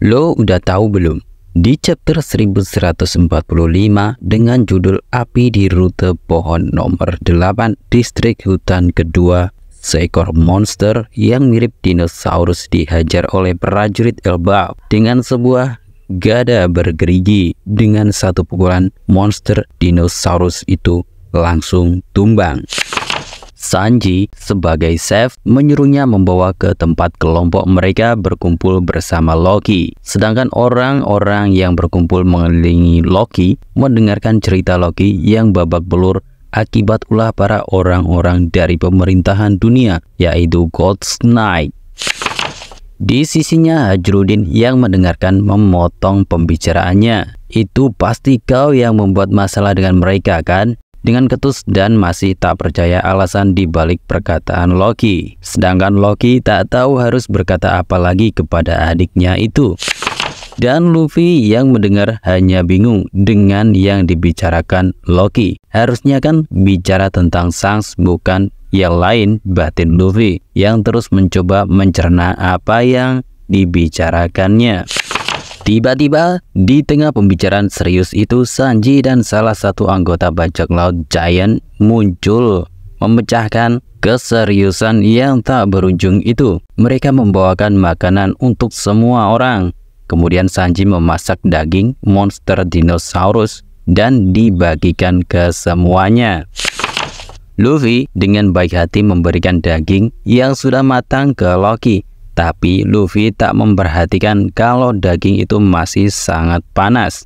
Lo udah tahu belum? Di chapter 1145 dengan judul Api di Rute Pohon nomor 8 distrik hutan kedua, seekor monster yang mirip dinosaurus dihajar oleh prajurit Elbaf dengan sebuah gada bergerigi. Dengan satu pukulan, monster dinosaurus itu langsung tumbang. Sanji sebagai chef menyuruhnya membawa ke tempat kelompok mereka berkumpul bersama Loki. Sedangkan orang-orang yang berkumpul mengelilingi Loki mendengarkan cerita Loki yang babak belur akibat ulah para orang-orang dari pemerintahan dunia, yaitu God's Knight. Di sisinya Hajrudin yang mendengarkan memotong pembicaraannya. Itu pasti kau yang membuat masalah dengan mereka, kan? Dengan ketus dan masih tak percaya alasan di balik perkataan Loki. Sedangkan Loki tak tahu harus berkata apa lagi kepada adiknya itu. Dan Luffy yang mendengar hanya bingung dengan yang dibicarakan Loki. Harusnya kan bicara tentang Shanks, bukan yang lain. Batin Luffy yang terus mencoba mencerna apa yang dibicarakannya. Tiba-tiba di tengah pembicaraan serius itu, Sanji dan salah satu anggota bajak laut Giant muncul memecahkan keseriusan yang tak berujung itu. Mereka membawakan makanan untuk semua orang. Kemudian Sanji memasak daging monster dinosaurus dan dibagikan ke semuanya. Luffy dengan baik hati memberikan daging yang sudah matang ke Loki. Tapi Luffy tak memperhatikan kalau daging itu masih sangat panas.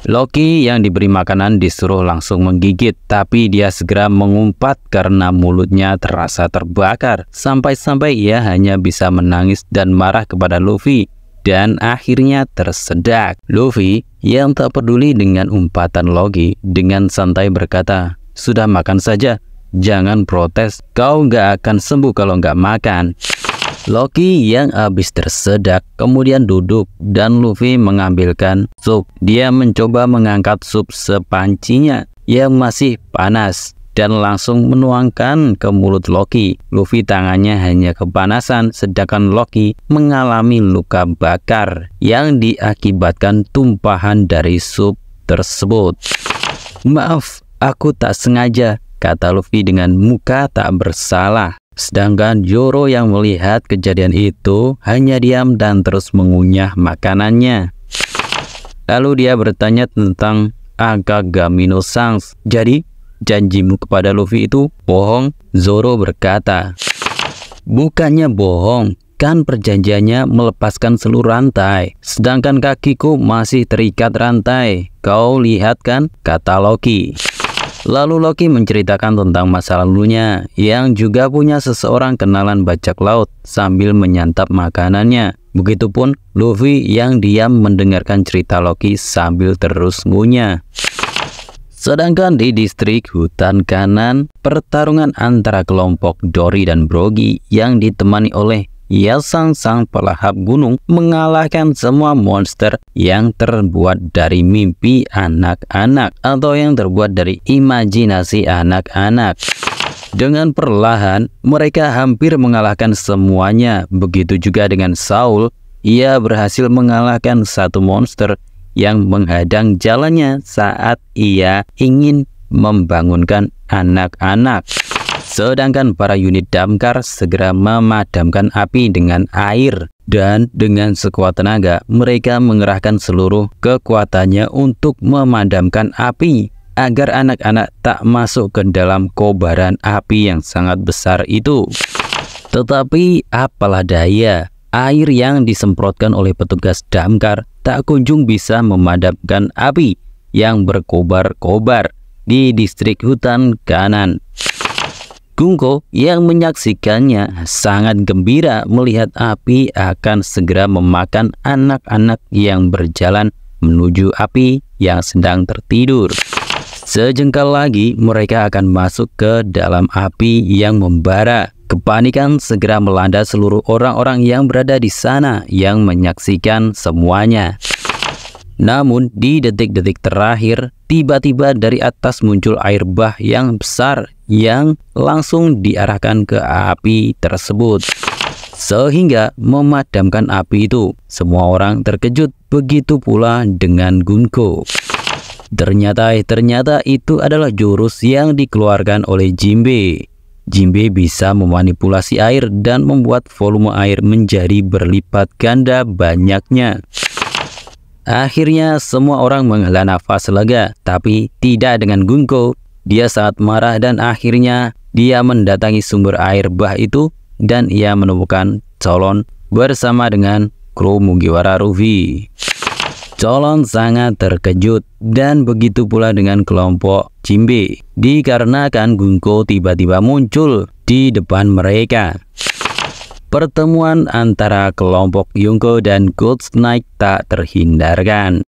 Loki yang diberi makanan disuruh langsung menggigit, tapi dia segera mengumpat karena mulutnya terasa terbakar. Sampai-sampai ia hanya bisa menangis dan marah kepada Luffy. Dan akhirnya tersedak. Luffy yang tak peduli dengan umpatan Loki dengan santai berkata, "Sudah makan saja, jangan protes, kau nggak akan sembuh kalau nggak makan." Loki yang habis tersedak kemudian duduk dan Luffy mengambilkan sup. Dia mencoba mengangkat sup sepancinya yang masih panas dan langsung menuangkan ke mulut Loki. Luffy tangannya hanya kepanasan, sedangkan Loki mengalami luka bakar yang diakibatkan tumpahan dari sup tersebut. "Maaf, aku tak sengaja," kata Luffy dengan muka tak bersalah. Sedangkan Zoro yang melihat kejadian itu hanya diam dan terus mengunyah makanannya. Lalu dia bertanya tentang Akagamino Shanks. "Jadi, janjimu kepada Luffy itu bohong?" Zoro berkata, "Bukannya bohong, kan perjanjiannya melepaskan seluruh rantai. Sedangkan kakiku masih terikat rantai. Kau lihat kan?" kata Loki. Lalu Loki menceritakan tentang masa lalunya yang juga punya seseorang kenalan bajak laut sambil menyantap makanannya. Begitupun Luffy yang diam mendengarkan cerita Loki sambil terus ngunyah. Sedangkan di distrik hutan kanan, pertarungan antara kelompok Dory dan Brogy yang ditemani oleh Yasang sang pelahap gunung mengalahkan semua monster yang terbuat dari mimpi anak-anak atau yang terbuat dari imajinasi anak-anak. Dengan perlahan mereka hampir mengalahkan semuanya. Begitu juga dengan Saul, ia berhasil mengalahkan satu monster yang menghadang jalannya saat ia ingin membangunkan anak-anak. Sedangkan para unit damkar segera memadamkan api dengan air. Dan dengan sekuat tenaga mereka mengerahkan seluruh kekuatannya untuk memadamkan api agar anak-anak tak masuk ke dalam kobaran api yang sangat besar itu. Tetapi apalah daya, air yang disemprotkan oleh petugas damkar tak kunjung bisa memadamkan api yang berkobar-kobar di distrik hutan kanan. Gungko yang menyaksikannya sangat gembira melihat api akan segera memakan anak-anak yang berjalan menuju api yang sedang tertidur. Sejengkal lagi mereka akan masuk ke dalam api yang membara. Kepanikan segera melanda seluruh orang-orang yang berada di sana yang menyaksikan semuanya. Namun di detik-detik terakhir, tiba-tiba dari atas muncul air bah yang besar yang langsung diarahkan ke api tersebut. sehingga memadamkan api itu. Semua orang terkejut, begitu pula dengan Gunko. Ternyata itu adalah jurus yang dikeluarkan oleh Jinbe. Jinbe bisa memanipulasi air dan membuat volume air menjadi berlipat ganda banyaknya. Akhirnya semua orang menghela nafas lega, tapi tidak dengan Gunko. Dia sangat marah dan akhirnya dia mendatangi sumber air bah itu dan ia menemukan Cholon bersama dengan kru Mugiwara Luffy. Cholon sangat terkejut dan begitu pula dengan kelompok Jinbe dikarenakan Gunko tiba-tiba muncul di depan mereka. Pertemuan antara kelompok Yonko dan Gold Knight tak terhindarkan.